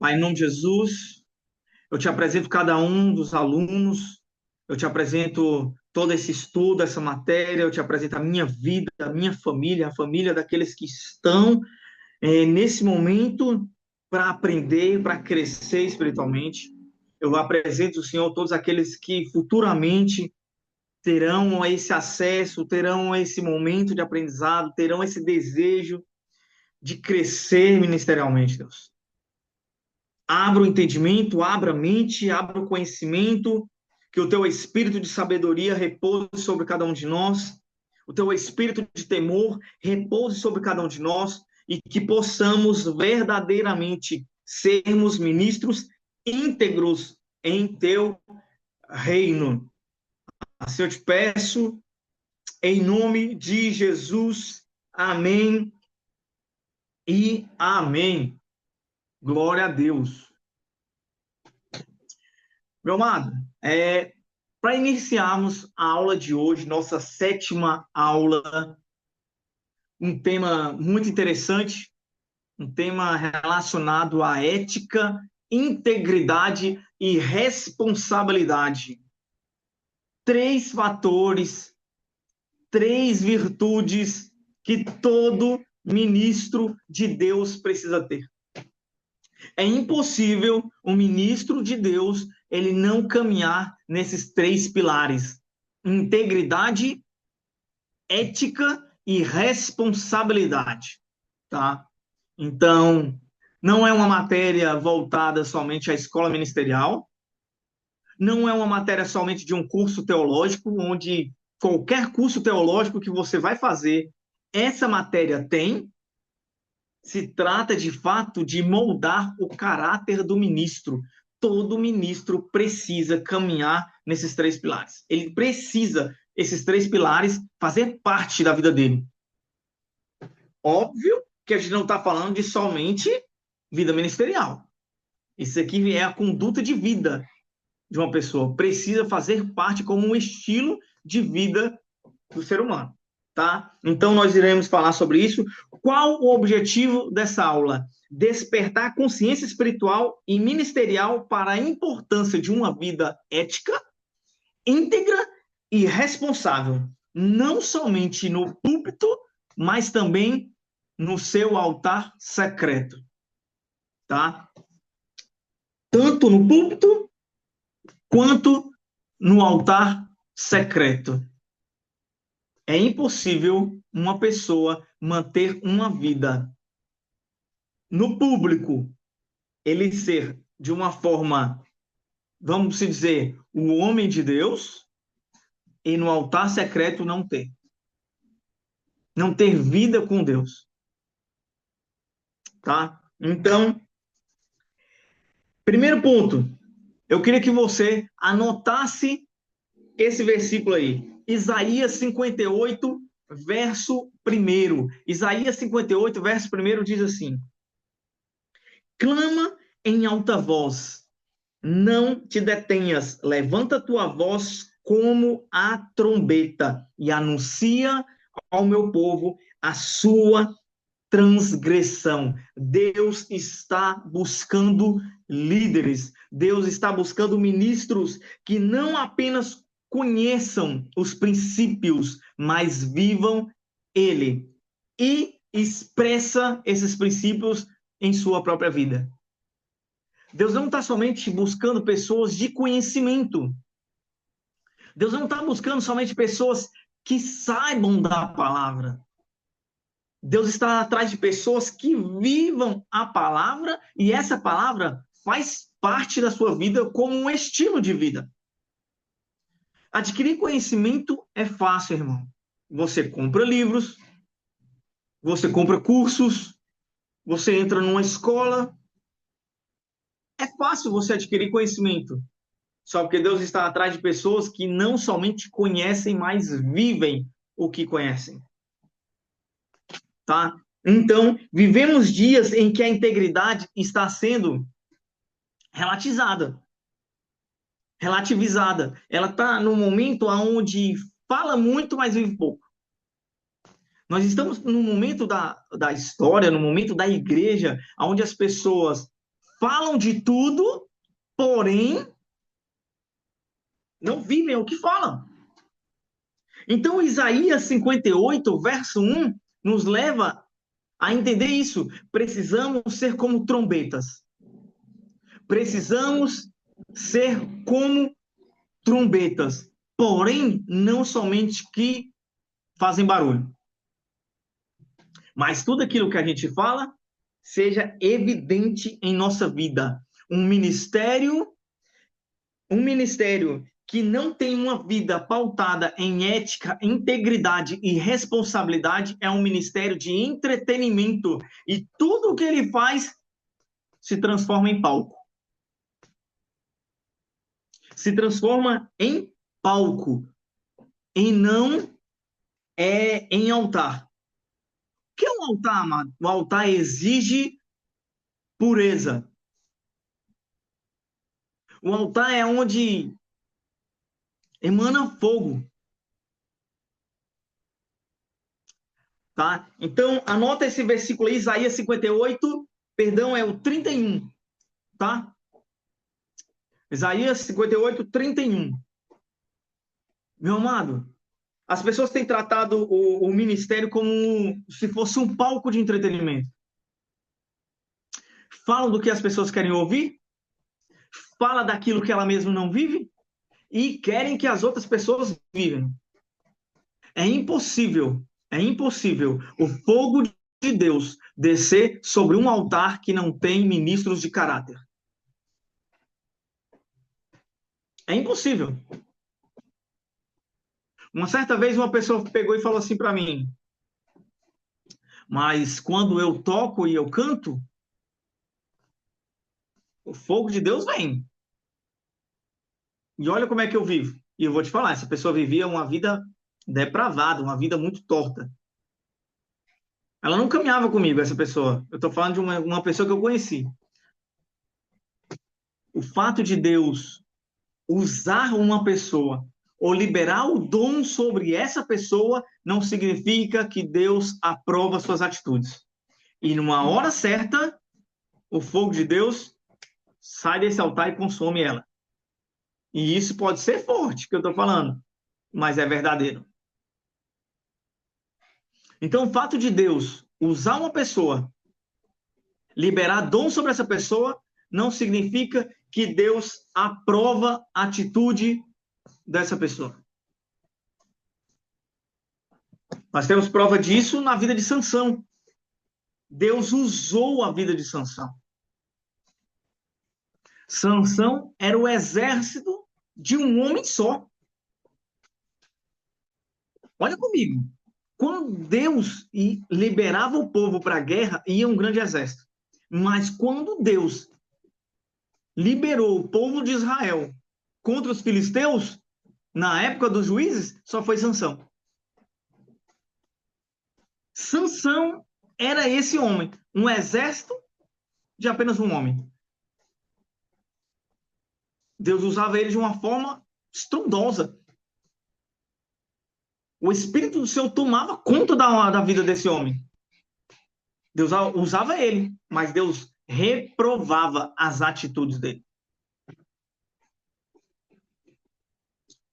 Pai, em nome de Jesus, eu te apresento cada um dos alunos, eu te apresento todo esse estudo, essa matéria, eu te apresento a minha vida, a minha família, a família daqueles que estão nesse momento para aprender, para crescer espiritualmente. Eu apresento, Senhor, todos aqueles que futuramente terão esse acesso, terão esse momento de aprendizado, terão esse desejo de crescer ministerialmente, Deus. Abra o entendimento, abra a mente, abra o conhecimento, que o teu espírito de sabedoria repouse sobre cada um de nós, o teu espírito de temor repouse sobre cada um de nós, e que possamos verdadeiramente sermos ministros íntegros em teu reino. Assim eu te peço, em nome de Jesus. Amém e amém. Glória a Deus. Meu amado, para iniciarmos a aula de hoje, nossa sétima aula, um tema muito interessante, um tema relacionado à ética, integridade e responsabilidade. Três fatores, três virtudes que todo ministro de Deus precisa ter. É impossível um ministro de Deus ele não caminhar nesses três pilares: integridade, ética e responsabilidade, tá? Então, não é uma matéria voltada somente à escola ministerial, não é uma matéria somente de um curso teológico, onde qualquer curso teológico que você vai fazer, essa matéria tem. Se trata, de fato, de moldar o caráter do ministro. Todo ministro precisa caminhar nesses três pilares. Ele precisa, esses três pilares, fazer parte da vida dele. Óbvio que a gente não está falando de somente vida ministerial. Isso aqui é a conduta de vida de uma pessoa. Precisa fazer parte como um estilo de vida do ser humano. Tá? Então, nós iremos falar sobre isso. Qual o objetivo dessa aula? Despertar a consciência espiritual e ministerial para a importância de uma vida ética, íntegra e responsável, não somente no púlpito, mas também no seu altar secreto. Tá? Tanto no púlpito quanto no altar secreto. É impossível uma pessoa manter uma vida no público, ele ser de uma forma, vamos dizer, o homem de Deus, e no altar secreto não ter. Não ter vida com Deus. Tá? Então, primeiro ponto, eu queria que você anotasse esse versículo aí. Isaías 58, verso 1. Isaías 58, verso 1 diz assim: clama em alta voz, não te detenhas, levanta tua voz como a trombeta e anuncia ao meu povo a sua transgressão. Deus está buscando líderes, Deus está buscando ministros que não apenas conheçam os princípios, mas vivam ele e expressa esses princípios em sua própria vida. Deus não está somente buscando pessoas de conhecimento. Deus não está buscando somente pessoas que saibam da palavra. Deus está atrás de pessoas que vivam a palavra e essa palavra faz parte da sua vida como um estilo de vida. Adquirir conhecimento é fácil, irmão. Você compra livros, você compra cursos, você entra numa escola. É fácil você adquirir conhecimento. Só porque Deus está atrás de pessoas que não somente conhecem, mas vivem o que conhecem. Tá? Então, vivemos dias em que a integridade está sendo relativizada. Ela está num momento onde fala muito, mas vive pouco. Nós estamos num momento da história, no momento da igreja, onde as pessoas falam de tudo, porém não vivem o que falam. Então, Isaías 58, verso 1, nos leva a entender isso. Precisamos ser como trombetas. Precisamos ser como trombetas. Porém, não somente que fazem barulho, mas tudo aquilo que a gente fala seja evidente em nossa vida. Um ministério que não tem uma vida pautada em ética, integridade e responsabilidade é um ministério de entretenimento. E tudo o que ele faz se transforma em palco. Se transforma em palco. E não em altar. O que é um altar, amado? O altar exige pureza. O altar é onde emana fogo. Tá? Então, anota esse versículo aí, Isaías 58, perdão, é o 31, tá? Isaías 58, 31. Meu amado, as pessoas têm tratado o ministério como se fosse um palco de entretenimento. Falam do que as pessoas querem ouvir, fala daquilo que ela mesma não vive e querem que as outras pessoas vivem. É impossível o fogo de Deus descer sobre um altar que não tem ministros de caráter. É impossível. Uma certa vez uma pessoa pegou e falou assim para mim: mas quando eu toco e eu canto, o fogo de Deus vem. E olha como é que eu vivo. E eu vou te falar, essa pessoa vivia uma vida depravada, uma vida muito torta. Ela não caminhava comigo, essa pessoa. Eu estou falando de uma pessoa que eu conheci. O fato de Deus usar uma pessoa ou liberar o dom sobre essa pessoa não significa que Deus aprova suas atitudes. E numa hora certa, o fogo de Deus sai desse altar e consome ela. E isso pode ser forte, que eu estou falando, mas é verdadeiro. Então, o fato de Deus usar uma pessoa, liberar dom sobre essa pessoa, não significa que Deus aprova a atitude dessa pessoa. Nós temos prova disso na vida de Sansão. Deus usou a vida de Sansão. Sansão era o exército de um homem só. Olha comigo. Quando Deus liberava o povo para a guerra, ia um grande exército. Mas quando Deus liberou o povo de Israel contra os filisteus, na época dos juízes, só foi Sansão. Sansão era esse homem, um exército de apenas um homem. Deus usava ele de uma forma estrondosa. O Espírito do Senhor tomava conta da vida desse homem. Deus usava ele, mas Deus reprovava as atitudes dele.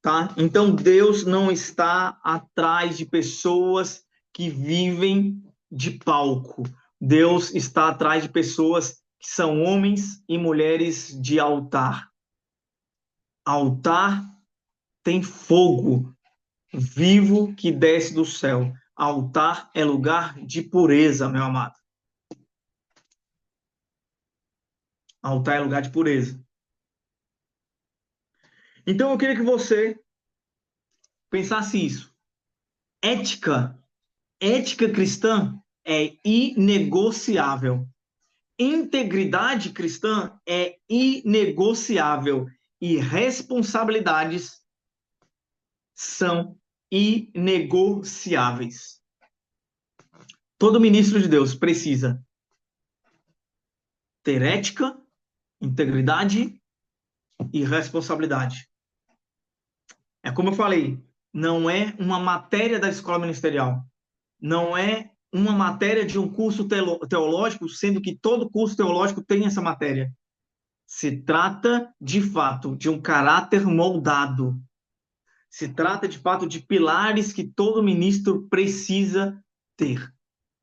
Tá? Então, Deus não está atrás de pessoas que vivem de palco. Deus está atrás de pessoas que são homens e mulheres de altar. Altar tem fogo vivo que desce do céu. Altar é lugar de pureza, meu amado. Altar é lugar de pureza. Então eu queria que você pensasse isso. Ética cristã é inegociável. Integridade cristã é inegociável. E responsabilidades são inegociáveis. Todo ministro de Deus precisa ter ética, integridade e responsabilidade. É como eu falei, não é uma matéria da escola ministerial. Não é uma matéria de um curso teológico, sendo que todo curso teológico tem essa matéria. Se trata, de fato, de um caráter moldado. Se trata, de fato, de pilares que todo ministro precisa ter,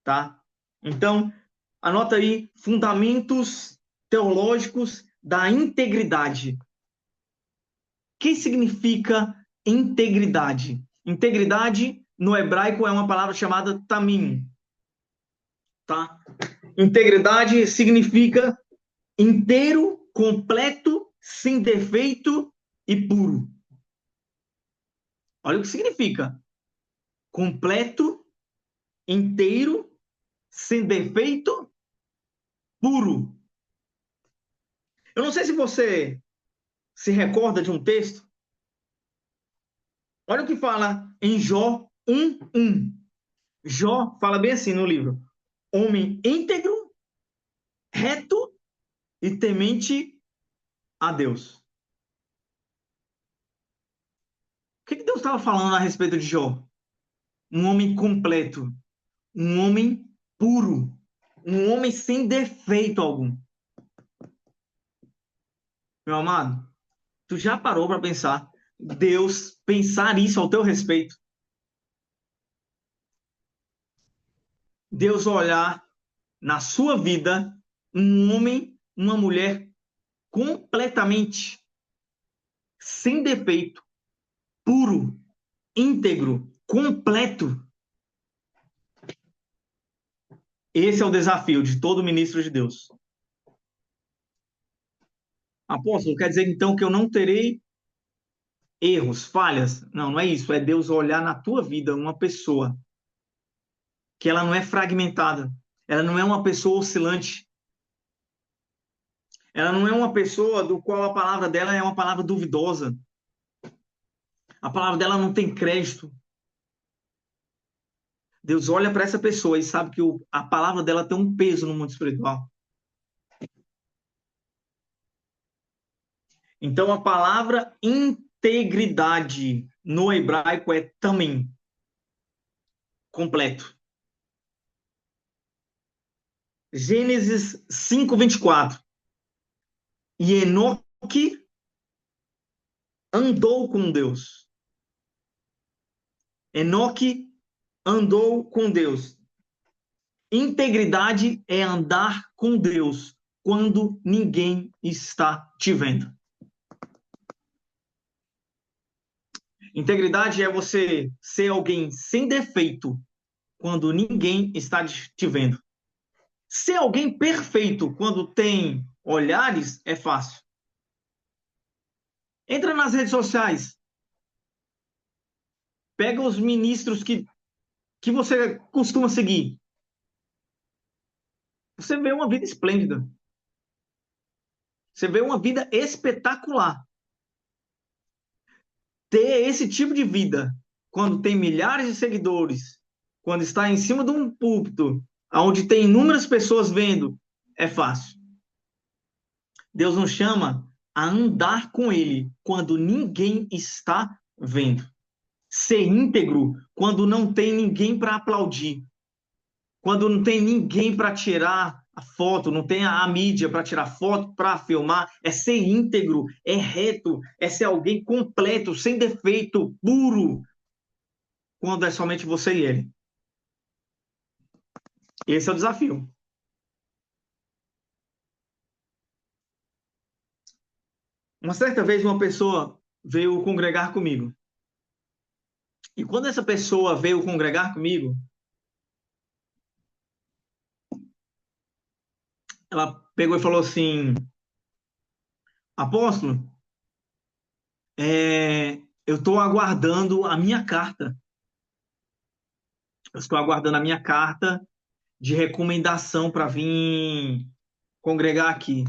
tá? Então, anota aí fundamentos teológicos da integridade. O que significa integridade? Integridade, no hebraico, é uma palavra chamada tamim, tá? Integridade significa inteiro, completo, sem defeito e puro. Olha o que significa. Completo, inteiro, sem defeito, puro. Eu não sei se você se recorda de um texto. Olha o que fala em Jó 1:1. Jó fala bem assim no livro: homem íntegro, reto e temente a Deus. O que Deus estava falando a respeito de Jó? Um homem completo, um homem puro, um homem sem defeito algum. Meu amado, tu já parou para pensar Deus pensar isso ao teu respeito? Deus olhar na sua vida um homem, uma mulher completamente sem defeito, puro, íntegro, completo. Esse é o desafio de todo ministro de Deus. Apóstolo, quer dizer então que eu não terei erros, falhas? Não, não é isso. É Deus olhar na tua vida uma pessoa que ela não é fragmentada, ela não é uma pessoa oscilante, ela não é uma pessoa do qual a palavra dela é uma palavra duvidosa, a palavra dela não tem crédito. Deus olha para essa pessoa e sabe que a palavra dela tem um peso no mundo espiritual. Então, a palavra integridade no hebraico é também completo. Gênesis 5:24. E Enoque andou com Deus. Enoque andou com Deus. Integridade é andar com Deus quando ninguém está te vendo. Integridade é você ser alguém sem defeito quando ninguém está te vendo. Ser alguém perfeito quando tem olhares é fácil. Entra nas redes sociais. Pega os ministros que você costuma seguir. Você vê uma vida esplêndida. Você vê uma vida espetacular. Ter esse tipo de vida, quando tem milhares de seguidores, quando está em cima de um púlpito, onde tem inúmeras pessoas vendo, é fácil. Deus nos chama a andar com Ele quando ninguém está vendo. Ser íntegro quando não tem ninguém para aplaudir. Quando não tem ninguém para tirar a foto, não tem a mídia para tirar foto, para filmar. É ser íntegro, é reto, é ser alguém completo, sem defeito, puro, quando é somente você e ele. Esse é o desafio. Uma certa vez uma pessoa veio congregar comigo. E quando essa pessoa veio congregar comigo, ela pegou e falou assim: apóstolo, eu estou aguardando a minha carta. Eu estou aguardando a minha carta de recomendação para vir congregar aqui.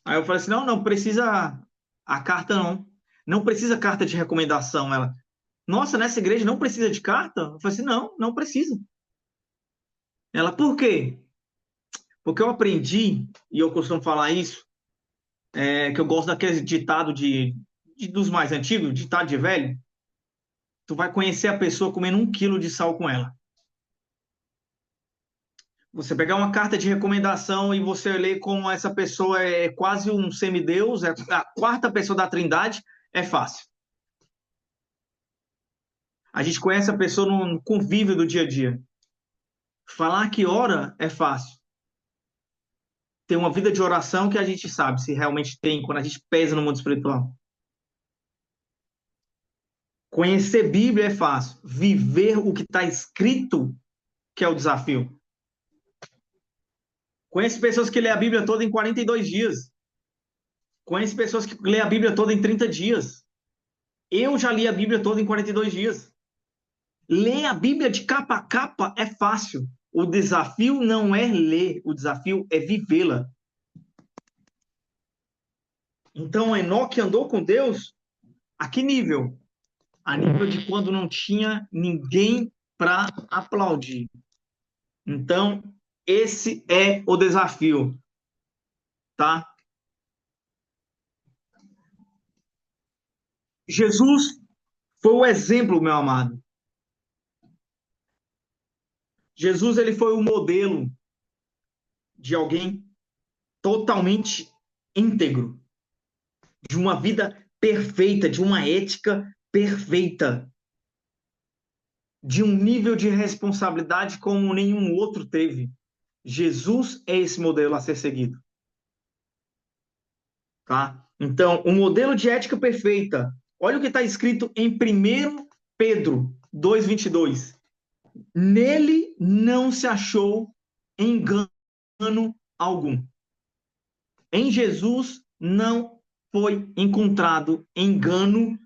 Aí eu falei assim: não, não precisa a carta, não. Não precisa carta de recomendação. Ela, nossa, nessa igreja não precisa de carta? Eu falei assim: não, não precisa. Ela, por quê? Porque eu aprendi, e eu costumo falar isso, que eu gosto daquele ditado dos mais antigos, ditado de velho. Tu vai conhecer a pessoa comendo 1 quilo de sal com ela. Você pegar uma carta de recomendação e você ler como essa pessoa é quase um semideus, é a quarta pessoa da Trindade, é fácil. A gente conhece a pessoa no convívio do dia a dia. Falar que ora é fácil. Ter uma vida de oração que a gente sabe se realmente tem quando a gente pesa no mundo espiritual. Conhecer Bíblia é fácil. Viver o que está escrito que é o desafio. Conheço pessoas que lê a Bíblia toda em 42 dias. Conheço pessoas que lê a Bíblia toda em 30 dias. Eu já li a Bíblia toda em 42 dias. Ler a Bíblia de capa a capa é fácil. O desafio não é ler, o desafio é vivê-la. Então, Enoque andou com Deus a que nível? A nível de quando não tinha ninguém para aplaudir. Então, esse é o desafio, tá? Jesus foi o exemplo, meu amado. Jesus ele foi o modelo de alguém totalmente íntegro, de uma vida perfeita, de uma ética perfeita, de um nível de responsabilidade como nenhum outro teve. Jesus é esse modelo a ser seguido, tá? Então, o modelo de ética perfeita. Olha o que está escrito em 1 Pedro 2:22. Nele não se achou engano algum. Em Jesus não foi encontrado engano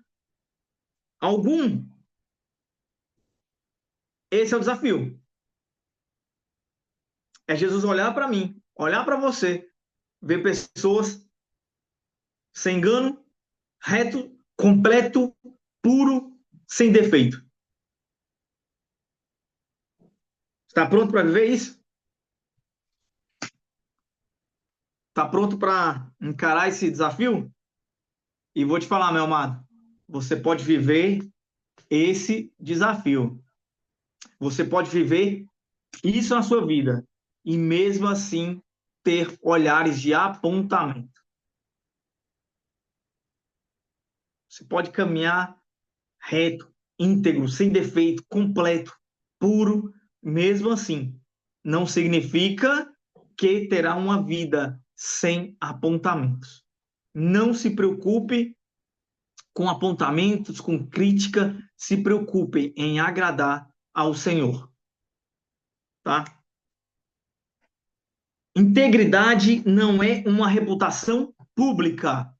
algum. Esse é o desafio. É Jesus olhar para mim, olhar para você, ver pessoas sem engano, reto, completo, puro, sem defeito. Está pronto para viver isso? Está pronto para encarar esse desafio? E vou te falar, meu amado, você pode viver esse desafio. Você pode viver isso na sua vida e mesmo assim ter olhares de apontamento. Você pode caminhar reto, íntegro, sem defeito, completo, puro, mesmo assim. Não significa que terá uma vida sem apontamentos. Não se preocupe com apontamentos, com crítica, se preocupe em agradar ao Senhor, tá? Integridade não é uma reputação pública.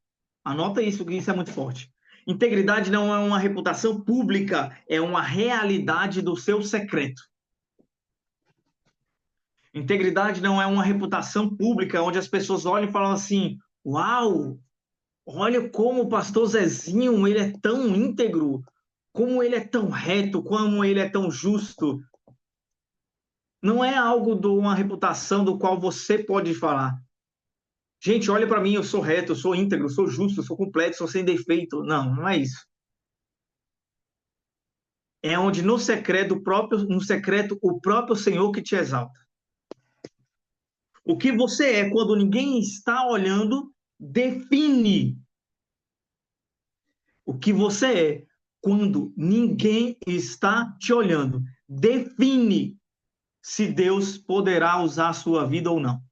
Anota isso, que isso é muito forte. Integridade não é uma reputação pública, é uma realidade do seu secreto. Integridade não é uma reputação pública, onde as pessoas olham e falam assim: Uau, olha como o pastor Zezinho, ele é tão íntegro, como ele é tão reto, como ele é tão justo. Não é algo de uma reputação do qual você pode falar. Gente, olha para mim, eu sou reto, eu sou íntegro, eu sou justo, eu sou completo, sou sem defeito. Não, não é isso. É onde no secreto o próprio Senhor que te exalta. O que você é quando ninguém está olhando define o que você é quando ninguém está te olhando. Define se Deus poderá usar a sua vida ou não.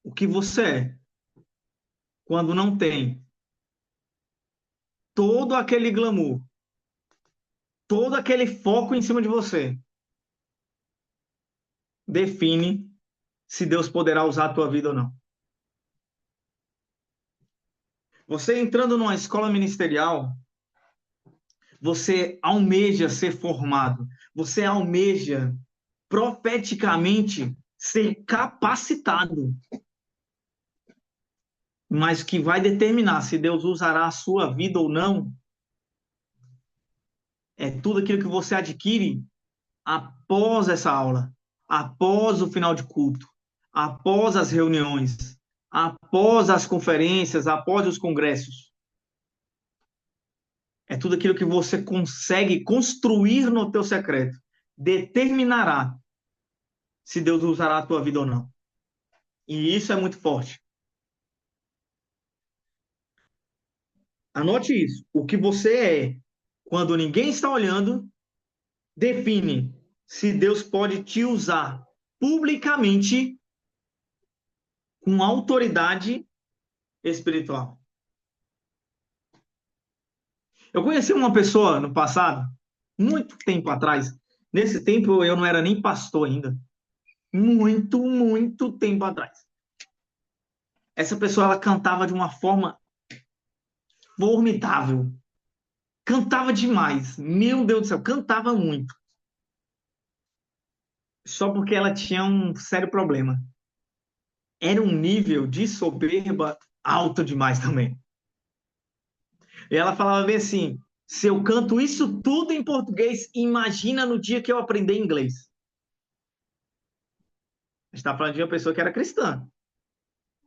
O que você é quando não tem todo aquele glamour, todo aquele foco em cima de você, define se Deus poderá usar a tua vida ou não. Você entrando numa escola ministerial, você almeja ser formado, você almeja profeticamente ser capacitado. Mas que vai determinar se Deus usará a sua vida ou não é tudo aquilo que você adquire após essa aula, após o final de culto, após as reuniões, após as conferências, após os congressos. É tudo aquilo que você consegue construir no teu secreto, determinará se Deus usará a tua vida ou não. E isso é muito forte. Anote isso. O que você é quando ninguém está olhando define se Deus pode te usar publicamente com autoridade espiritual. Eu conheci uma pessoa no passado, muito tempo atrás. Nesse tempo eu não era nem pastor ainda. Muito, muito tempo atrás. Essa pessoa ela cantava de uma forma formidável. Cantava demais. Meu Deus do céu, cantava muito. Só porque ela tinha um sério problema. Era um nível de soberba alto demais também. E ela falava bem assim: se eu canto isso tudo em português, imagina no dia que eu aprender inglês. A gente está falando de uma pessoa que era cristã.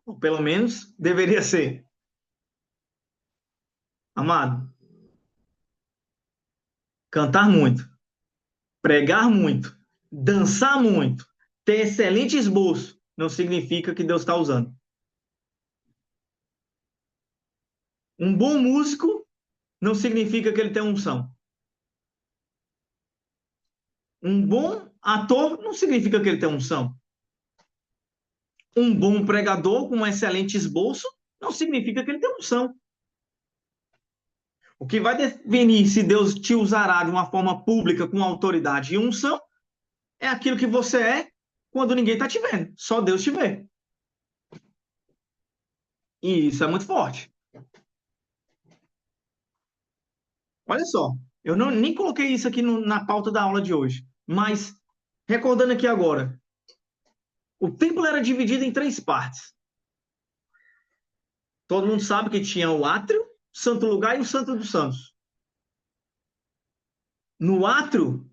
Ou pelo menos deveria ser. Amado, cantar muito, pregar muito, dançar muito, ter excelente esboço, não significa que Deus está usando. Um bom músico não significa que ele tem unção. Um bom ator não significa que ele tem unção. Um bom pregador com um excelente esboço não significa que ele tem unção. O que vai definir se Deus te usará de uma forma pública com autoridade e unção é aquilo que você é quando ninguém está te vendo. Só Deus te vê. E isso é muito forte. Olha só, eu não, nem coloquei isso aqui na pauta da aula de hoje, mas recordando aqui agora, o templo era dividido em três partes. Todo mundo sabe que tinha o átrio, o santo lugar e o santo dos santos. No átrio,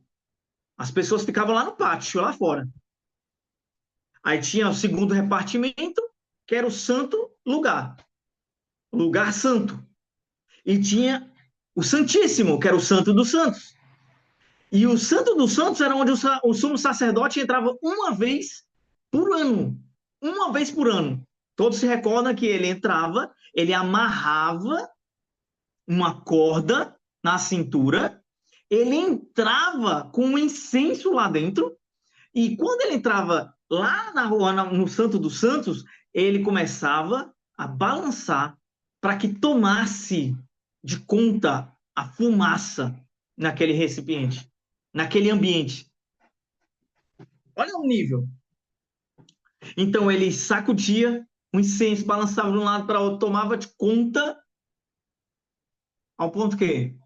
as pessoas ficavam lá no pátio, lá fora. Aí tinha o segundo repartimento, que era o santo lugar, o lugar santo. E tinha o Santíssimo, que era o Santo dos Santos. E o Santo dos Santos era onde o sumo sacerdote entrava uma vez por ano. Uma vez por ano. Todos se recordam que ele entrava, ele amarrava uma corda na cintura, ele entrava com um incenso lá dentro, e quando ele entrava lá na rua, no Santo dos Santos, ele começava a balançar para que tomasse de conta a fumaça naquele recipiente, naquele ambiente. Olha o nível. Então ele sacudia o incenso, balançava de um lado para o outro, tomava de conta ao ponto que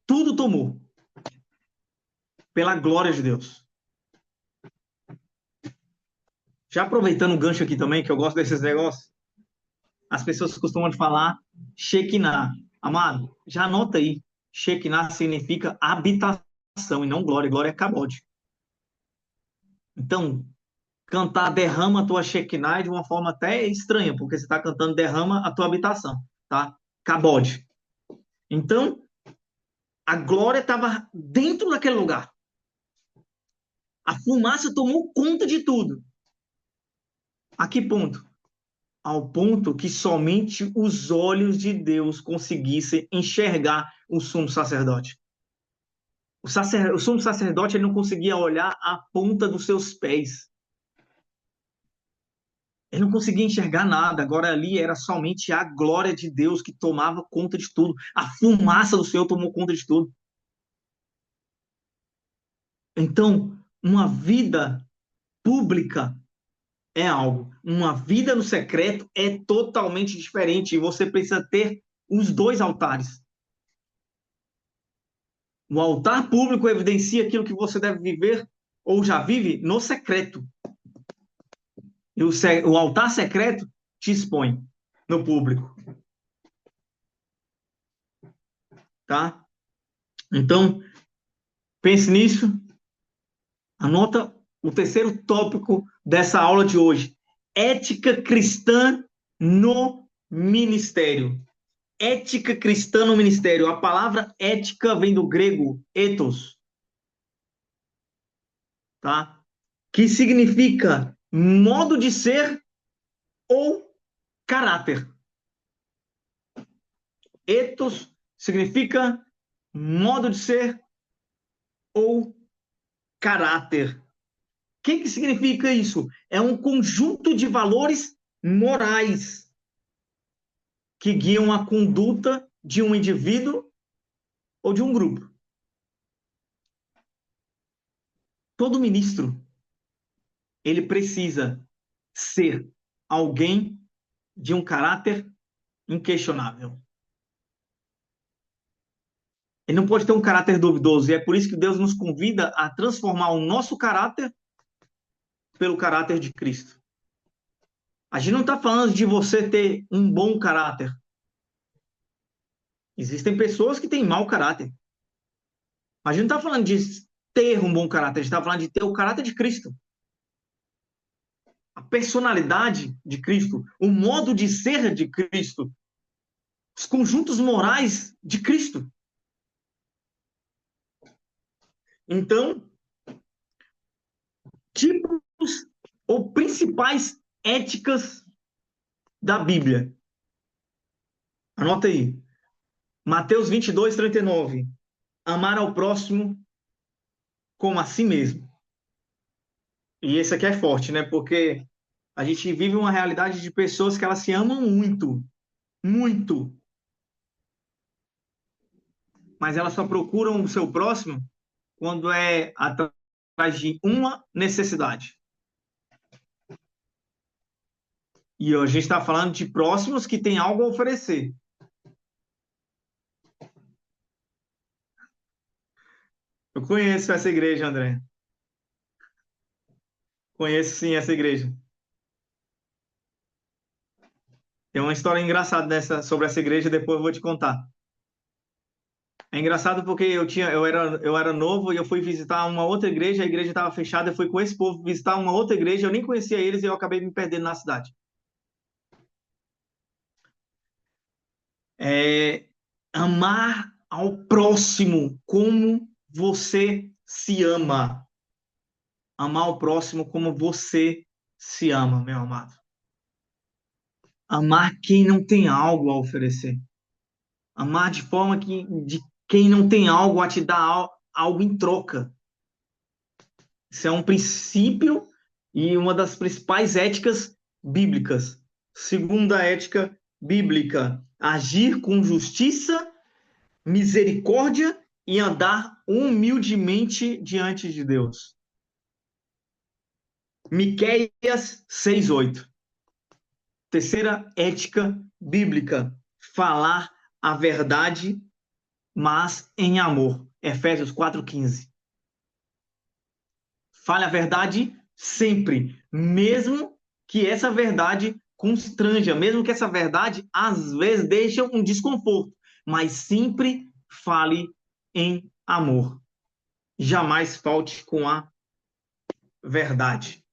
tudo tomou pela glória de Deus. Já aproveitando o gancho aqui também, que eu gosto desses negócios, as pessoas costumam falar Shekinah. Amado, já anota aí. Shekinah significa habitação e não glória. Glória é cabode. Então, cantar derrama a tua Shekinah de uma forma até estranha, porque você está cantando derrama a tua habitação, tá? Cabode. Então, a glória estava dentro daquele lugar. A fumaça tomou conta de tudo. A que ponto? Ao ponto que somente os olhos de Deus conseguissem enxergar o sumo sacerdote. O sumo sacerdote ele não conseguia olhar a ponta dos seus pés. Ele não conseguia enxergar nada. Agora ali era somente a glória de Deus que tomava conta de tudo. A fumaça do Senhor tomou conta de tudo. Então, uma vida pública é algo. Uma vida no secreto é totalmente diferente. E você precisa ter os dois altares. O altar público evidencia aquilo que você deve viver ou já vive no secreto. E o altar secreto te expõe no público. Tá? Então, pense nisso. Anota o terceiro tópico dessa aula de hoje. Ética cristã no ministério. Ética cristã no ministério. A palavra ética vem do grego ethos, tá? Que significa modo de ser ou caráter. Ethos significa modo de ser ou caráter. O que significa isso? É um conjunto de valores morais que guiam a conduta de um indivíduo ou de um grupo. Todo ministro, ele precisa ser alguém de um caráter inquestionável. Ele não pode ter um caráter duvidoso, e é por isso que Deus nos convida a transformar o nosso caráter pelo caráter de Cristo. A gente não está falando de você ter um bom caráter. Existem pessoas que têm mau caráter. A gente não está falando de ter um bom caráter, a gente está falando de ter o caráter de Cristo. A personalidade de Cristo, o modo de ser de Cristo, os conjuntos morais de Cristo. Então, tipos ou principais éticas da Bíblia. Anota aí. Mateus 22, 39. Amar ao próximo como a si mesmo. E esse aqui é forte, né? Porque a gente vive uma realidade de pessoas que elas se amam muito, muito, mas elas só procuram o seu próximo quando é atrás de uma necessidade. E a gente está falando de próximos que têm algo a oferecer. Eu conheço essa igreja, André. Conheço sim essa igreja. Tem uma história engraçada sobre essa igreja, depois eu vou te contar. É engraçado porque eu era novo e eu fui visitar uma outra igreja, a igreja estava fechada, eu fui com esse povo visitar uma outra igreja, eu nem conhecia eles e eu acabei me perdendo na cidade. Amar ao próximo como você se ama. Amar o próximo como você se ama, meu amado. Amar quem não tem algo a oferecer. Amar de forma de quem não tem algo a te dar algo em troca. Isso é um princípio e uma das principais éticas bíblicas. Segunda ética bíblica: agir com justiça, misericórdia e andar humildemente diante de Deus. Miqueias 6:8. Terceira ética bíblica: falar a verdade, mas em amor. Efésios 4:15. Fale a verdade sempre, mesmo que essa verdade constranja, mesmo que essa verdade às vezes deixe um desconforto, mas sempre fale em amor. Jamais falte com a verdade.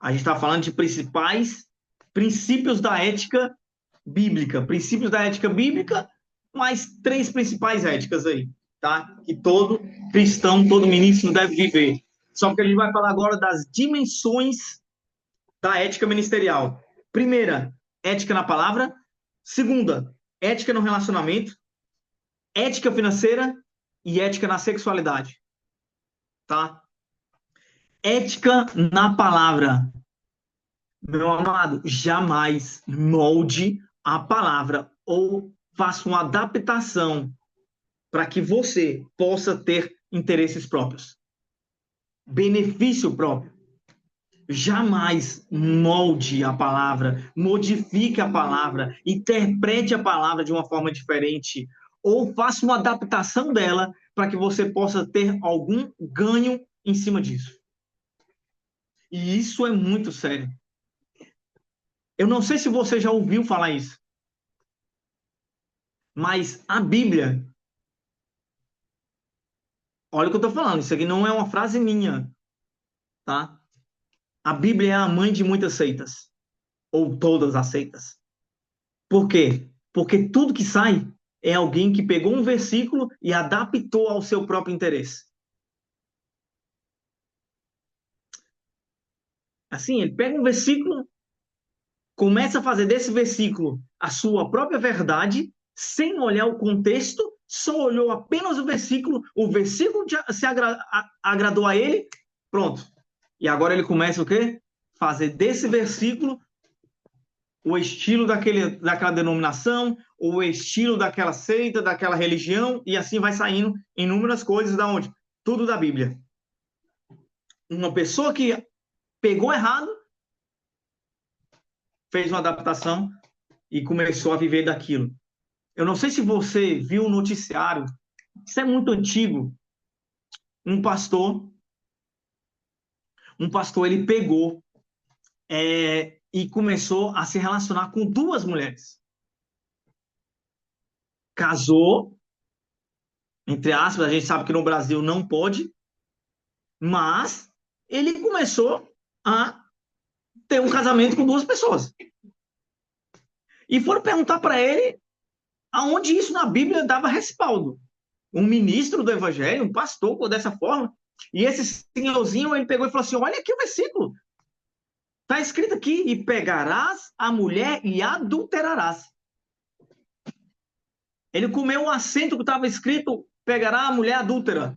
A gente está falando de principais princípios da ética bíblica. Princípios da ética bíblica, mais três principais éticas aí, tá? Que todo cristão, todo ministro deve viver. Só que a gente vai falar agora das dimensões da ética ministerial. Primeira, ética na palavra. Segunda, ética no relacionamento. Ética financeira e ética na sexualidade. Tá? Ética na palavra. Meu amado, jamais molde a palavra ou faça uma adaptação para que você possa ter interesses próprios. Benefício próprio. Jamais molde a palavra, modifique a palavra, interprete a palavra de uma forma diferente ou faça uma adaptação dela para que você possa ter algum ganho em cima disso. E isso é muito sério. Eu não sei se você já ouviu falar isso, mas a Bíblia, olha o que eu estou falando, isso aqui não é uma frase minha, tá? A Bíblia é a mãe de muitas seitas, ou todas as seitas. Por quê? Porque tudo que sai é alguém que pegou um versículo e adaptou ao seu próprio interesse. Assim, ele pega um versículo, começa a fazer desse versículo a sua própria verdade, sem olhar o contexto, só olhou apenas o versículo se agradou a ele, pronto. E agora ele começa o quê? Fazer desse versículo o estilo daquela denominação, o estilo daquela seita, daquela religião, e assim vai saindo inúmeras coisas da onde? Tudo da Bíblia. Uma pessoa que pegou errado, fez uma adaptação e começou a viver daquilo. Eu não sei se você viu o noticiário, isso é muito antigo. Um pastor, ele pegou e começou a se relacionar com duas mulheres. Casou, entre aspas, a gente sabe que no Brasil não pode, mas ele começou a ter um casamento com duas pessoas. E foram perguntar para ele aonde isso na Bíblia dava respaldo. Um ministro do evangelho, um pastor, por dessa forma. E esse senhorzinho, ele pegou e falou assim: olha aqui o versículo. Está escrito aqui: e pegarás a mulher e adulterarás. Ele comeu um assento que estava escrito: pegará a mulher adúltera.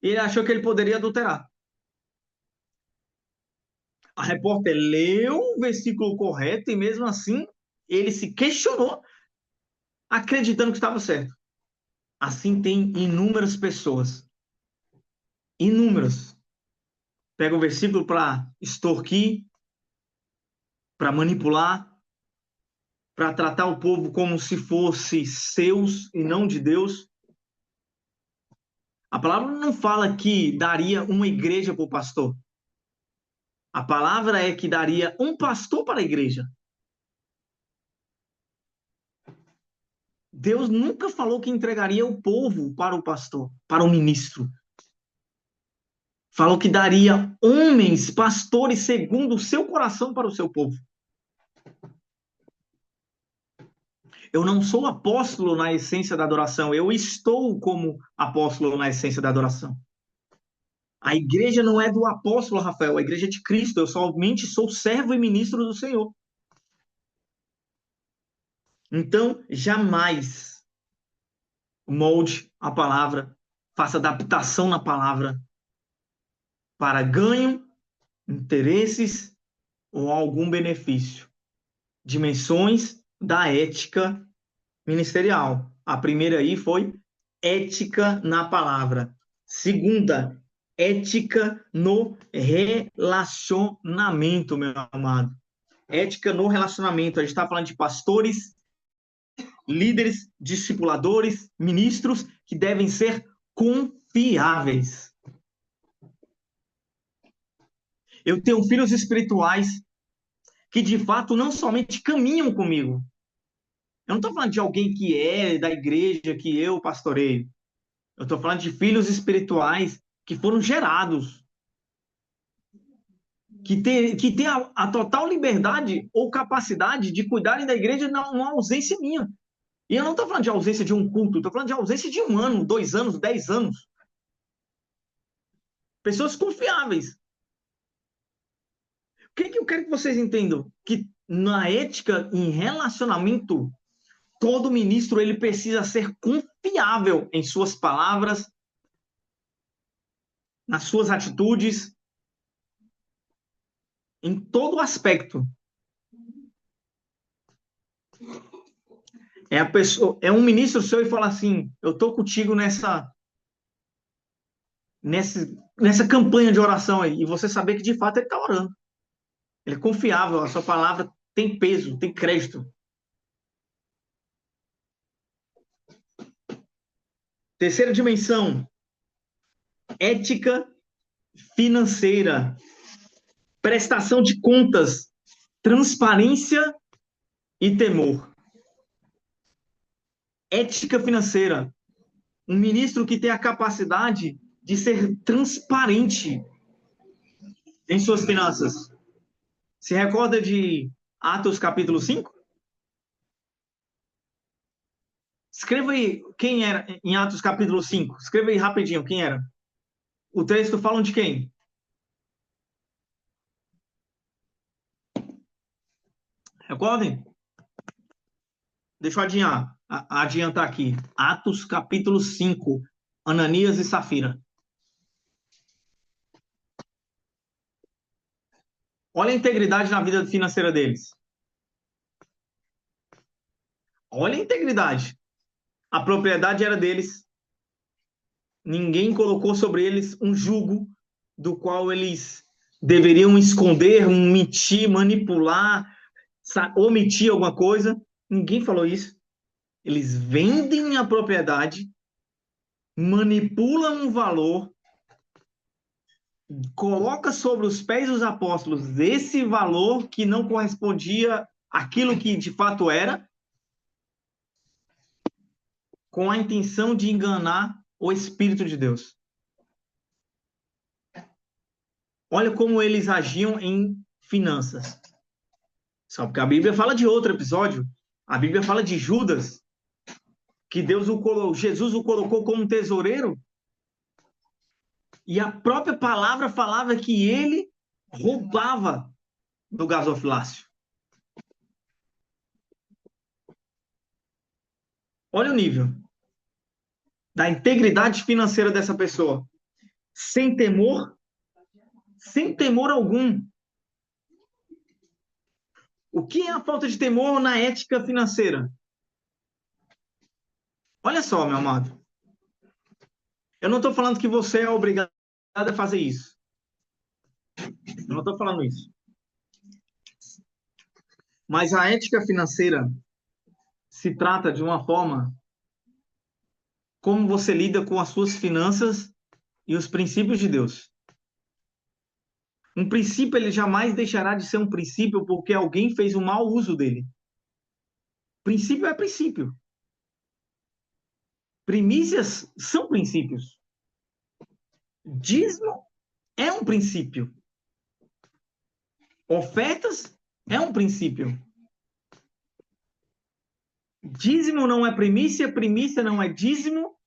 E ele achou que ele poderia adulterar. A repórter leu o versículo correto e mesmo assim ele se questionou, acreditando que estava certo. Assim tem inúmeras pessoas. Inúmeras. Pega o versículo para extorquir, para manipular, para tratar o povo como se fosse seus e não de Deus. A palavra não fala que daria uma igreja para o pastor. A palavra é que daria um pastor para a igreja. Deus nunca falou que entregaria o povo para o pastor, para o ministro. Falou que daria homens, pastores, segundo o seu coração para o seu povo. Eu não sou apóstolo na essência da adoração, eu estou como apóstolo na essência da adoração. A igreja não é do apóstolo Rafael, a igreja é de Cristo, eu somente sou servo e ministro do Senhor. Então, jamais molde a palavra, faça adaptação na palavra para ganho, interesses ou algum benefício. Dimensões da ética ministerial. A primeira aí foi ética na palavra. Segunda, ética no relacionamento, meu amado. Ética no relacionamento. A gente está falando de pastores, líderes, discipuladores, ministros que devem ser confiáveis. Eu tenho filhos espirituais que de fato não somente caminham comigo. Eu não estou falando de alguém que é da igreja que eu pastoreio. Eu estou falando de filhos espirituais que foram gerados, que tem a total liberdade ou capacidade de cuidarem da igreja numa ausência minha. E eu não estou falando de ausência de um culto, estou falando de ausência de 1 ano, 2 anos, 10 anos. Pessoas confiáveis. O que eu quero que vocês entendam? Que na ética em relacionamento, todo ministro ele precisa ser confiável em suas palavras, nas suas atitudes, em todo aspecto. É um ministro seu e fala assim: eu tô contigo nessa campanha de oração aí, e você saber que de fato ele está orando. Ele é confiável, a sua palavra tem peso, tem crédito. Terceira dimensão, ética financeira, prestação de contas, transparência e temor. Ética financeira, um ministro que tem a capacidade de ser transparente em suas finanças. Se recorda de Atos capítulo 5? Escreva aí quem era em Atos capítulo 5. Escreva aí rapidinho quem era. O texto fala de quem? Recordem? Deixa eu adiantar aqui. Atos capítulo 5, Ananias e Safira. Olha a integridade na vida financeira deles. Olha a integridade. A propriedade era deles. Ninguém colocou sobre eles um jugo do qual eles deveriam esconder, mentir, manipular, omitir alguma coisa. Ninguém falou isso. Eles vendem a propriedade, manipulam um valor, coloca sobre os pés dos apóstolos esse valor que não correspondia àquilo que de fato era, com a intenção de enganar o Espírito de Deus. Olha como eles agiam em finanças. Só porque a Bíblia fala de outro episódio. A Bíblia fala de Judas, que Jesus o colocou como tesoureiro. E a própria palavra falava que ele roubava do gasofilácio. Olha o nível da integridade financeira dessa pessoa. Sem temor algum. O que é a falta de temor na ética financeira? Olha só, meu amado. Eu não estou falando que você é obrigado a fazer isso. Eu não estou falando isso. Mas a ética financeira se trata de uma forma como você lida com as suas finanças e os princípios de Deus. Um princípio, ele jamais deixará de ser um princípio porque alguém fez um mau uso dele. Princípio é princípio. Primícias são princípios. Dízimo é um princípio. Ofertas é um princípio. Dízimo não é primícia, primícia não é dízimo,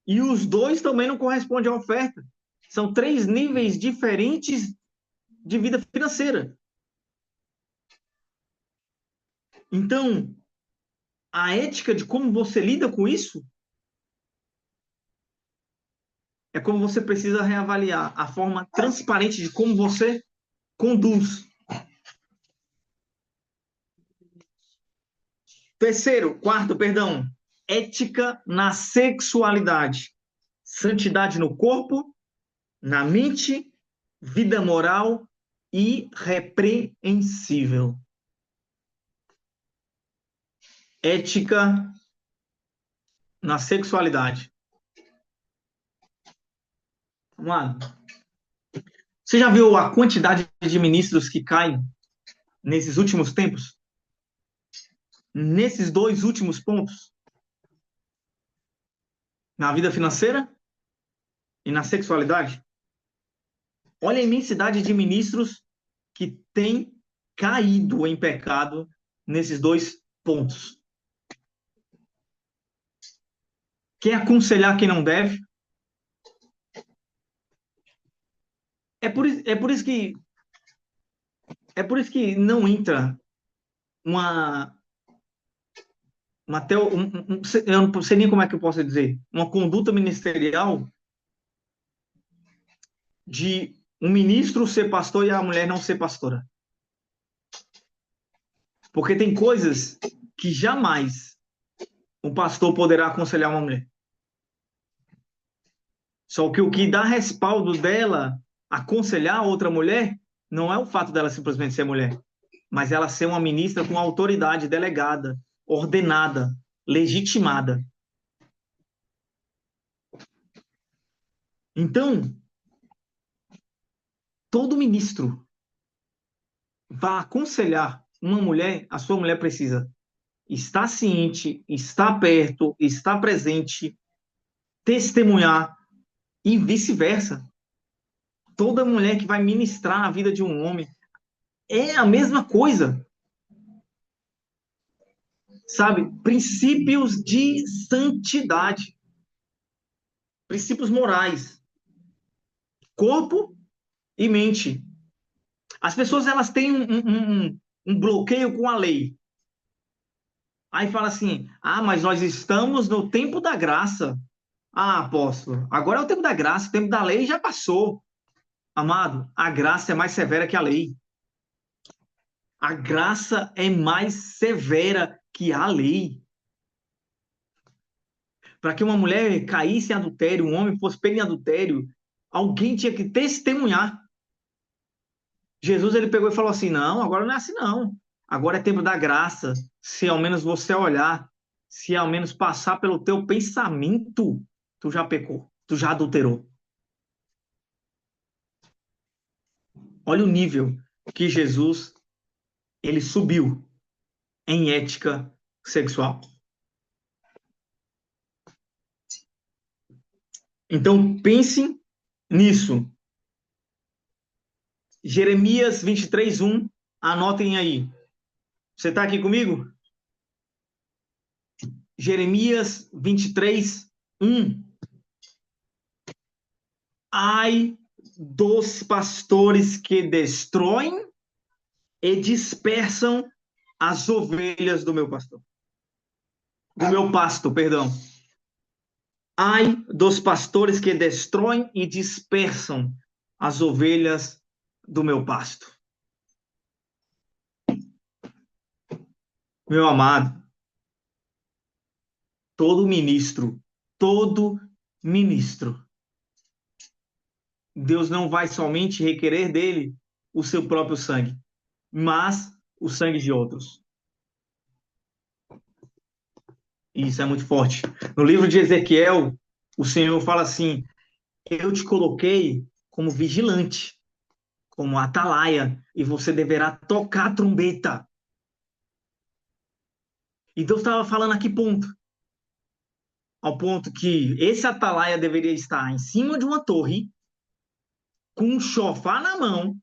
e os dois também não correspondem à oferta. São 3 níveis diferentes de vida financeira. Então, a ética de como você lida com isso é como você precisa reavaliar a forma transparente de como você conduz. Quarto, ética na sexualidade. Santidade no corpo, na mente, vida moral irrepreensível. Ética na sexualidade. Vamos lá. Você já viu a quantidade de ministros que caem nesses últimos tempos? Nesses 2 últimos pontos? Na vida financeira e na sexualidade? Olha a imensidade de ministros que têm caído em pecado nesses 2 pontos. Quer aconselhar quem não deve? É por isso que não entra eu não sei nem como é que eu posso dizer, uma conduta ministerial de um ministro ser pastor e a mulher não ser pastora. Porque tem coisas que jamais um pastor poderá aconselhar uma mulher. Só que o que dá respaldo dela aconselhar outra mulher não é o fato dela simplesmente ser mulher, mas ela ser uma ministra com autoridade delegada, ordenada, legitimada. Então, todo ministro vai aconselhar uma mulher, a sua mulher precisa estar ciente, estar perto, estar presente, testemunhar e vice-versa. Toda mulher que vai ministrar na vida de um homem é a mesma coisa. Sabe? Princípios de santidade. Princípios morais. Corpo e mente. As pessoas, elas têm um bloqueio com a lei. Aí fala assim: ah, mas nós estamos no tempo da graça. Ah, apóstolo, agora é o tempo da graça, o tempo da lei já passou. Amado, a graça é mais severa que a lei. A graça é mais severa que a lei. Para que uma mulher caísse em adultério, um homem fosse pego em adultério, alguém tinha que testemunhar. Jesus ele pegou e falou assim: não, agora não é assim não. Agora é tempo da graça. Se ao menos você olhar, se ao menos passar pelo teu pensamento, tu já pecou, tu já adulterou. Olha o nível que Jesus ele subiu em ética sexual. Então pense nisso. Jeremias 23:1, anotem aí. Você está aqui comigo? Jeremias 23:1. Ai dos pastores que destroem e dispersam as ovelhas do meu pastor. Do meu pasto, perdão. Ai dos pastores que destroem e dispersam as ovelhas do meu pasto. Meu amado, todo ministro, Deus não vai somente requerer dele o seu próprio sangue, mas o sangue de outros. E isso é muito forte. No livro de Ezequiel, o Senhor fala assim: eu te coloquei como vigilante, como atalaia, e você deverá tocar a trombeta. E Deus estava falando a que ponto? Ao ponto que esse atalaia deveria estar em cima de uma torre, com um chofar na mão,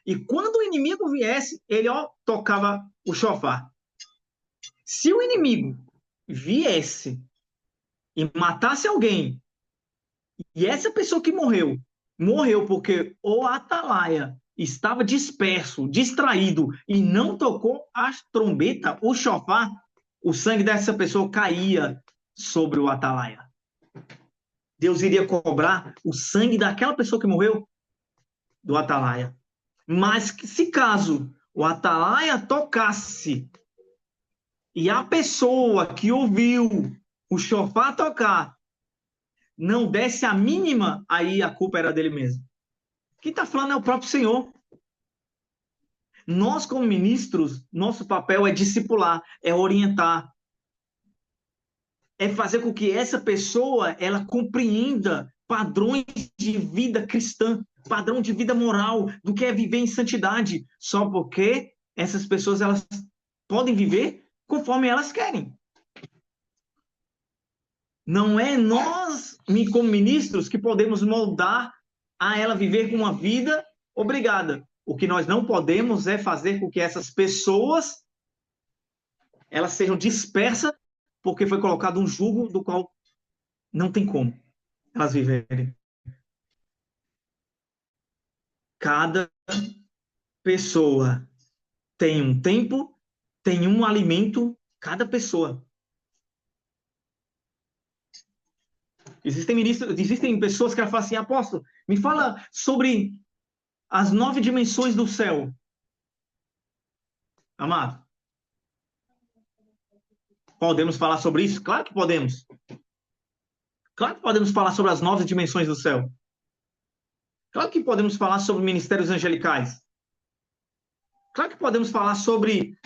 e quando o inimigo viesse, ele tocava o chofar. Se o inimigo viesse e matasse alguém, e essa pessoa que morreu, morreu porque o atalaia estava disperso, distraído e não tocou a trombeta, o chofar, o sangue dessa pessoa caía sobre o atalaia. Deus iria cobrar o sangue daquela pessoa que morreu do atalaia. Mas se caso o atalaia tocasse e a pessoa que ouviu o chofar tocar não desse a mínima, aí a culpa era dele mesmo. Quem está falando é o próprio Senhor. Nós, como ministros, nosso papel é discipular, é orientar, é fazer com que essa pessoa ela compreenda padrões de vida cristã, padrão de vida moral, do que é viver em santidade, só porque essas pessoas elas podem viver conforme elas querem. Não é nós, como ministros, que podemos moldar a ela viver com uma vida obrigada. O que nós não podemos é fazer com que essas pessoas elas sejam dispersas porque foi colocado um jugo do qual não tem como elas viverem. Cada pessoa tem um tempo, tem um alimento, cada pessoa. Existem pessoas que falam assim, apóstolo, me fala sobre as 9 dimensões do céu. Amado, podemos falar sobre isso? Claro que podemos. Claro que podemos falar sobre as 9 dimensões do céu. Claro que podemos falar sobre ministérios angelicais. Claro que podemos falar sobre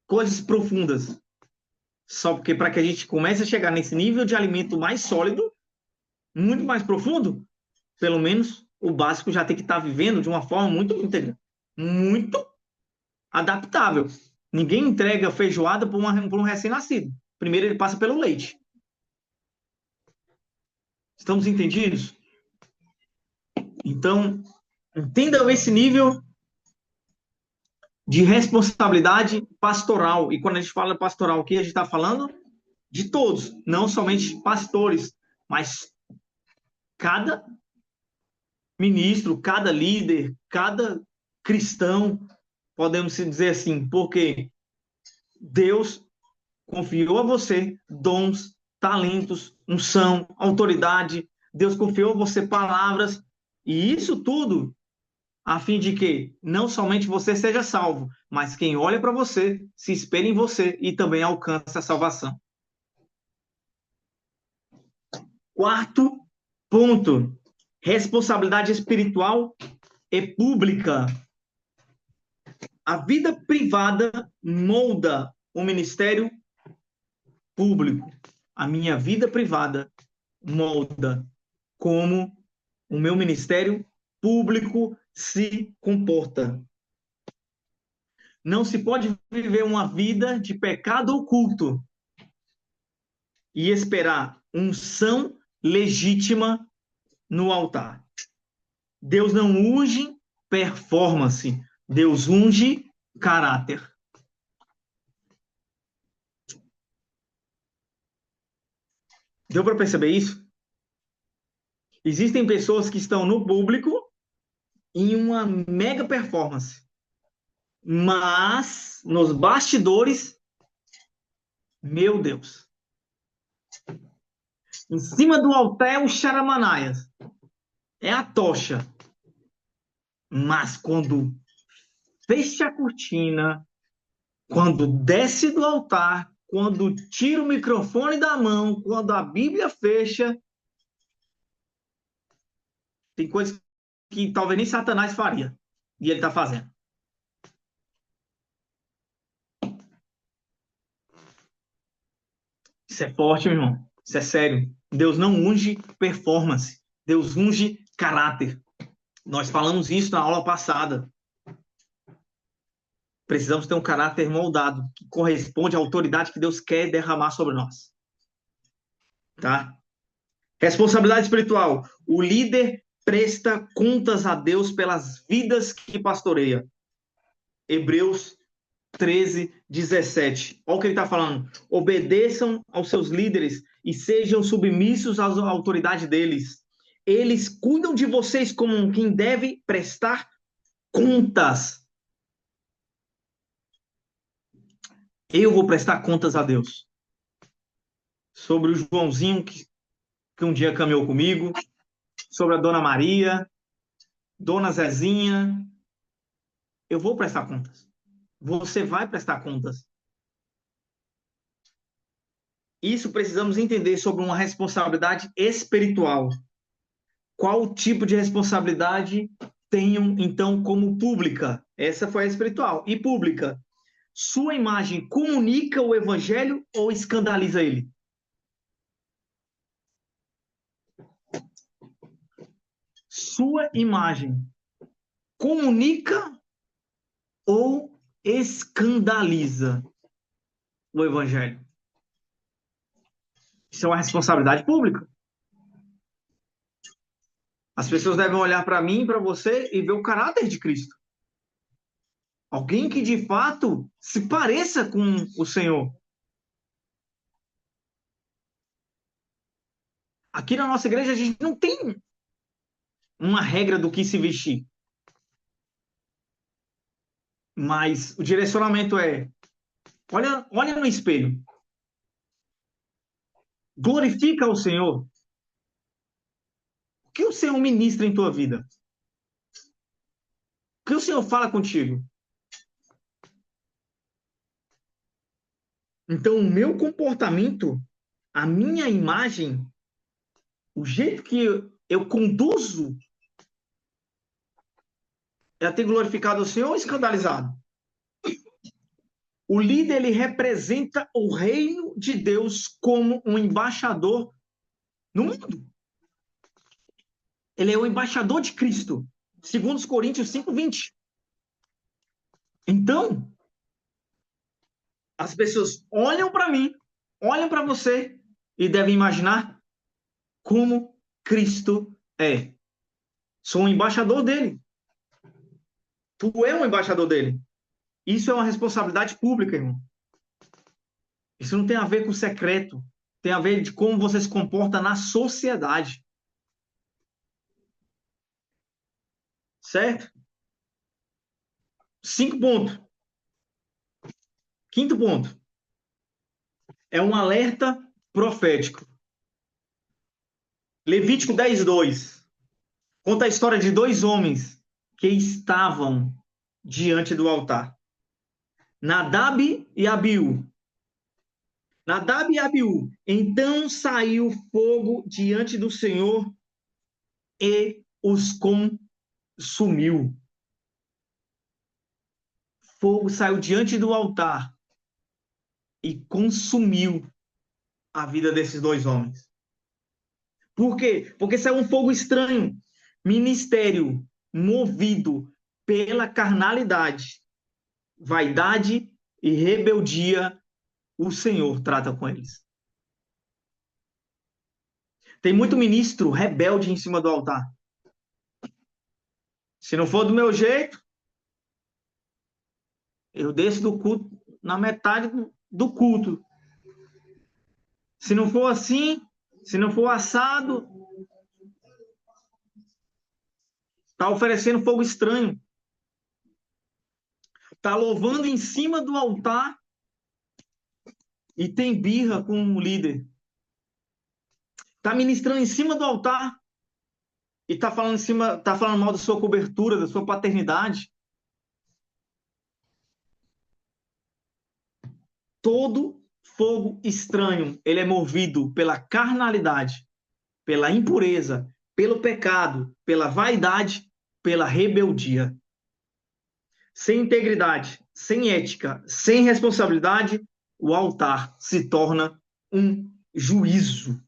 coisas profundas. Só porque para que a gente comece a chegar nesse nível de alimento mais sólido, muito mais profundo, pelo menos o básico já tem que estar vivendo de uma forma muito íntegra, muito adaptável. Ninguém entrega feijoada para um recém-nascido. Primeiro ele passa pelo leite. Estamos entendidos? Então, entendam esse nível de responsabilidade pastoral. E quando a gente fala pastoral, o que a gente está falando? De todos, não somente pastores, mas cada ministro, cada líder, cada cristão podemos dizer assim, porque Deus confiou a você dons, talentos, unção, autoridade. Deus confiou a você palavras. E isso tudo a fim de que não somente você seja salvo, mas quem olha para você se espelhe em você e também alcance a salvação. Quarto ponto: responsabilidade espiritual e pública. A vida privada molda o ministério público. A minha vida privada molda como o meu ministério público se comporta. Não se pode viver uma vida de pecado oculto e esperar unção legítima no altar. Deus não unge performance, Deus unge caráter. Deu para perceber isso? Existem pessoas que estão no público em uma mega performance, mas nos bastidores, meu Deus, em cima do altar é o Charamanaias, é a tocha, mas quando fecha a cortina, quando desce do altar, quando tira o microfone da mão, quando a Bíblia fecha, tem coisas que talvez nem Satanás faria, e ele está fazendo. Isso é forte, meu irmão. Isso é sério. Deus não unge performance. Deus unge caráter. Nós falamos isso na aula passada. Precisamos ter um caráter moldado, que corresponde à autoridade que Deus quer derramar sobre nós. Tá? Responsabilidade espiritual. O líder presta contas a Deus pelas vidas que pastoreia. Hebreus 13, 17. Olha o que ele está falando. Obedeçam aos seus líderes e sejam submissos à autoridade deles. Eles cuidam de vocês como quem deve prestar contas. Eu vou prestar contas a Deus. Sobre o Joãozinho que um dia caminhou comigo, sobre a Dona Maria, Dona Zezinha. Eu vou prestar contas. Você vai prestar contas. Isso precisamos entender sobre uma responsabilidade espiritual. Qual tipo de responsabilidade tenham, então, como pública? Essa foi a espiritual. E pública? Sua imagem comunica o evangelho ou escandaliza ele? Sua imagem comunica ou escandaliza o evangelho? Isso é uma responsabilidade pública. As pessoas devem olhar para mim, para você e ver o caráter de Cristo. Alguém que de fato se pareça com o Senhor. Aqui na nossa igreja a gente não tem uma regra do que se vestir. Mas o direcionamento é: olha no espelho. Glorifica o Senhor. O que o Senhor ministra em tua vida? O que o Senhor fala contigo? Então, o meu comportamento, a minha imagem, o jeito que eu conduzo, ela tem glorificado o Senhor ou escandalizado? O líder, ele representa o reino de Deus como um embaixador no mundo. Ele é o embaixador de Cristo, segundo os Coríntios 5:20. Então, as pessoas olham para mim, olham para você e devem imaginar como Cristo é. Sou um embaixador dele. Tu é um embaixador dele. Isso é uma responsabilidade pública, irmão. Isso não tem a ver com secreto. Tem a ver de como você se comporta na sociedade. Certo? 5 pontos. Quinto ponto. É um alerta profético. Levítico 10:2 conta a história de dois homens que estavam diante do altar. Nadab e Abiú. Nadab e Abiú. Então saiu fogo diante do Senhor e os consumiu. Fogo saiu diante do altar e consumiu a vida desses dois homens. Por quê? Porque saiu um fogo estranho. Ministério movido pela carnalidade, vaidade e rebeldia, o Senhor trata com eles. Tem muito ministro rebelde em cima do altar. Se não for do meu jeito, eu desço do culto na metade do culto. Se não for assim, se não for assado, tá oferecendo fogo estranho. Tá louvando em cima do altar e tem birra com o líder. Tá ministrando em cima do altar e tá falando mal da sua cobertura, da sua paternidade. Todo fogo estranho, ele é movido pela carnalidade, pela impureza, pelo pecado, pela vaidade, pela rebeldia. Sem integridade, sem ética, sem responsabilidade, o altar se torna um juízo.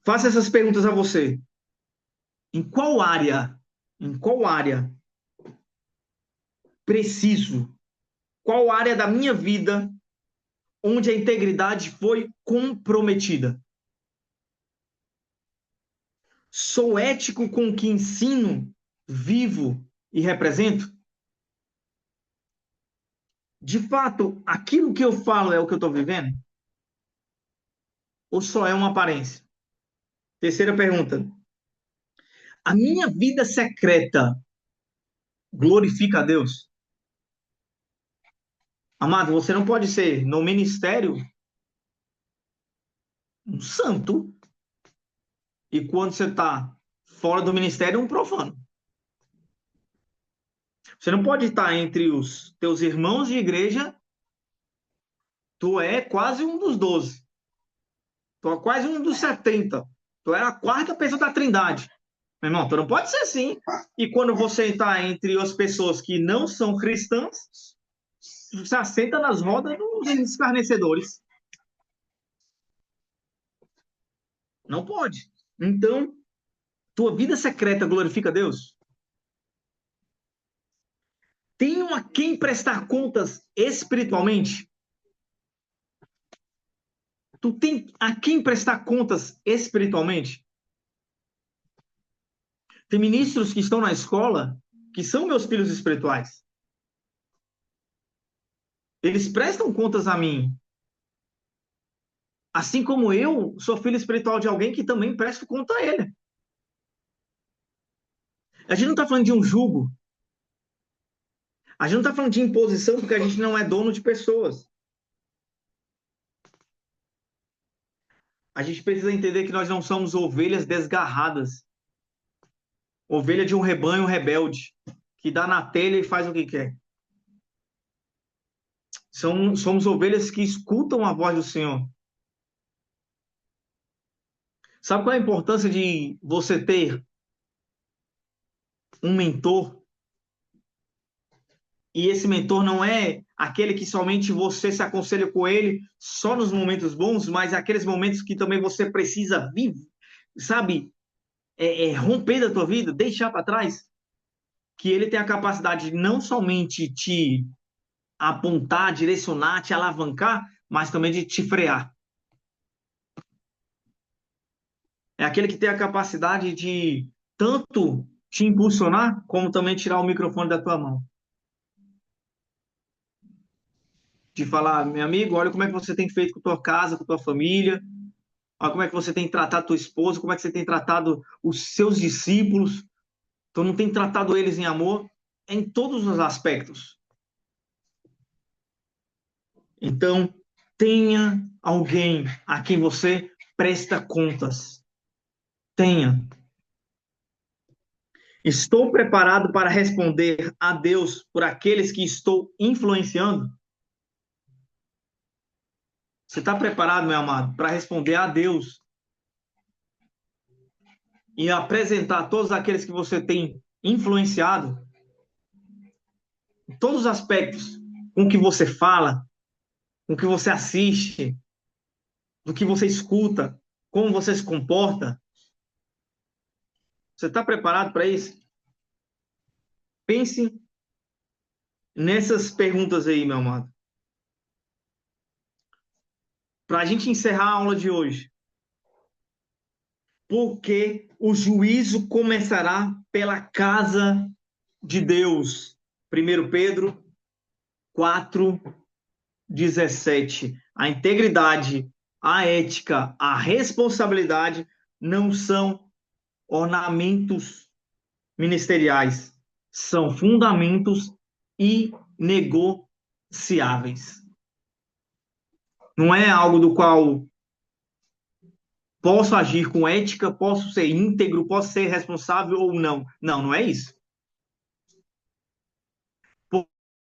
Faça essas perguntas a você. Em qual área preciso, qual área da minha vida onde a integridade foi comprometida? Sou ético com o que ensino, vivo e represento? De fato, aquilo que eu falo é o que eu estou vivendo? Ou só é uma aparência? Terceira pergunta. A minha vida secreta glorifica a Deus? Amado, você não pode ser, no ministério, um santo, e quando você está fora do ministério, um profano. Você não pode estar entre os teus irmãos de igreja, tu é quase um dos 12. Tu é quase um dos 70. Tu é a quarta pessoa da Trindade. Meu irmão, tu não pode ser assim. E quando você está entre as pessoas que não são cristãs, você assenta nas rodas dos escarnecedores. Não pode. Então, tua vida secreta glorifica a Deus? Tenho a quem prestar contas espiritualmente? Tu tem a quem prestar contas espiritualmente? Tem ministros que estão na escola que são meus filhos espirituais. Eles prestam contas a mim. Assim como eu sou filho espiritual de alguém que também presto conta a ele. A gente não está falando de um jugo. A gente não está falando de imposição porque a gente não é dono de pessoas. A gente precisa entender que nós não somos ovelhas desgarradas. Ovelha de um rebanho rebelde, que dá na telha e faz o que quer. Somos ovelhas que escutam a voz do Senhor. Sabe qual é a importância de você ter um mentor? E esse mentor não é aquele que somente você se aconselha com ele só nos momentos bons, mas aqueles momentos que também você precisa viver, sabe, romper da tua vida, deixar para trás, que ele tem a capacidade de não somente te apontar, direcionar, te alavancar, mas também de te frear. É aquele que tem a capacidade de tanto te impulsionar, como também tirar o microfone da tua mão. De falar, meu amigo, olha como é que você tem feito com a tua casa, com a tua família, olha como é que você tem tratado a tua esposa, como é que você tem tratado os seus discípulos. Tu não tem tratado eles em amor em todos os aspectos. Então, tenha alguém a quem você presta contas. Tenha. Estou preparado para responder a Deus por aqueles que estou influenciando? Você está preparado, meu amado, para responder a Deus e apresentar todos aqueles que você tem influenciado, em todos os aspectos, com o que você fala, com o que você assiste, do que você escuta, como você se comporta? Você está preparado para isso? Pense nessas perguntas aí, meu amado. Para a gente encerrar a aula de hoje. Porque o juízo começará pela casa de Deus. 1 Pedro 4:17. A integridade, a ética, a responsabilidade não são ornamentos ministeriais, são fundamentos inegociáveis. Não é algo do qual posso agir com ética, posso ser íntegro, posso ser responsável ou não. Não, não é isso.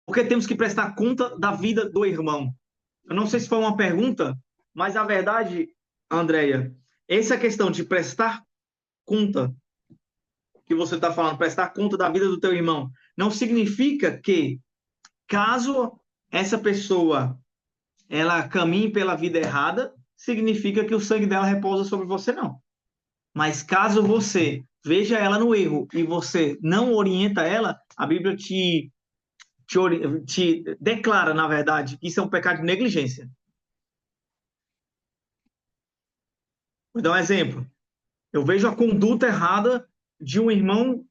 Porque temos que prestar conta da vida do irmão. Eu não sei se foi uma pergunta, mas a verdade, Andréia, essa questão de prestar conta, que você está falando, prestar conta da vida do teu irmão, não significa que, caso essa pessoa ela caminhe pela vida errada, significa que o sangue dela repousa sobre você, não. Mas caso você veja ela no erro e você não orienta ela, a Bíblia te declara, na verdade, que isso é um pecado de negligência. Vou dar um exemplo. Eu vejo a conduta errada de um irmão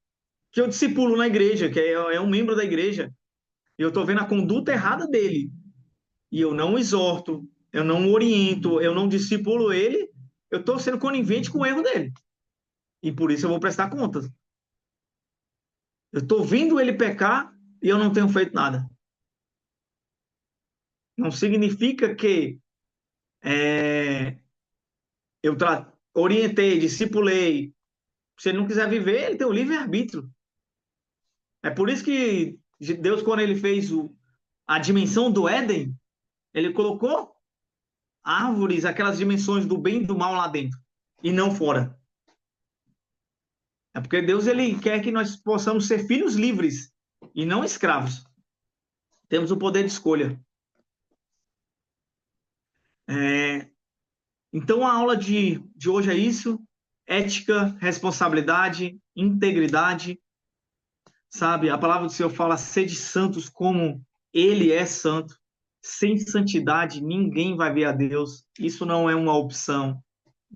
que eu discipulo na igreja, que é um membro da igreja, e eu estou vendo a conduta errada dele. E eu não exorto, eu não oriento, eu não discipulo ele, eu estou sendo conivente com o erro dele. E por isso eu vou prestar contas. Eu estou vendo ele pecar e eu não tenho feito nada. Não significa que eu orientei, discipulei. Se ele não quiser viver, ele tem o livre-arbítrio. É por isso que Deus, quando ele fez a dimensão do Éden, ele colocou árvores, aquelas dimensões do bem e do mal lá dentro, e não fora. É porque Deus ele quer que nós possamos ser filhos livres e não escravos. Temos o poder de escolha. Então, a aula de hoje é isso: ética, responsabilidade, integridade. Sabe, a palavra do Senhor fala: sede santos como Ele é santo. Sem santidade, ninguém vai ver a Deus. Isso não é uma opção.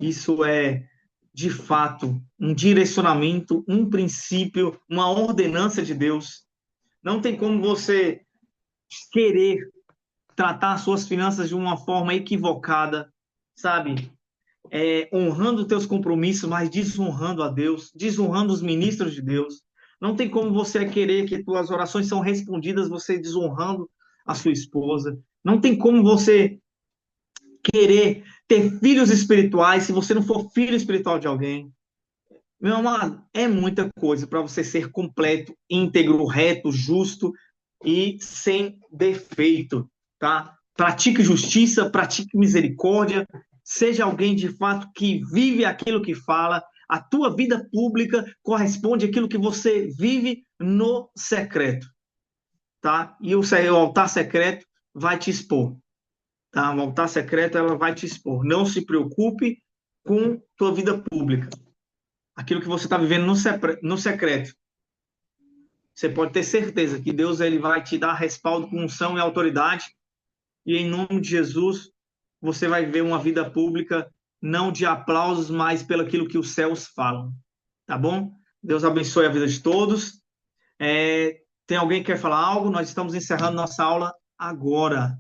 Isso é, de fato, um direcionamento, um princípio, uma ordenança de Deus. Não tem como você querer tratar as suas finanças de uma forma equivocada, sabe? Honrando teus compromissos, mas desonrando a Deus, desonrando os ministros de Deus. Não tem como você querer que tuas orações são respondidas, você desonrando a sua esposa. Não tem como você querer ter filhos espirituais se você não for filho espiritual de alguém. Meu amado, é muita coisa para você ser completo, íntegro, reto, justo e sem defeito, tá? Pratique justiça, pratique misericórdia, seja alguém de fato que vive aquilo que fala. A tua vida pública corresponde àquilo que você vive no secreto, tá? E o altar secreto vai te expor, tá? O altar secreto ela vai te expor. Não se preocupe com tua vida pública. Aquilo que você está vivendo no secreto. Você pode ter certeza que Deus ele vai te dar respaldo com unção e autoridade. E em nome de Jesus, você vai ver uma vida pública não de aplausos, mas pelo aquilo que os céus falam. Tá bom? Deus abençoe a vida de todos. Tem alguém que quer falar algo? Nós estamos encerrando nossa aula agora.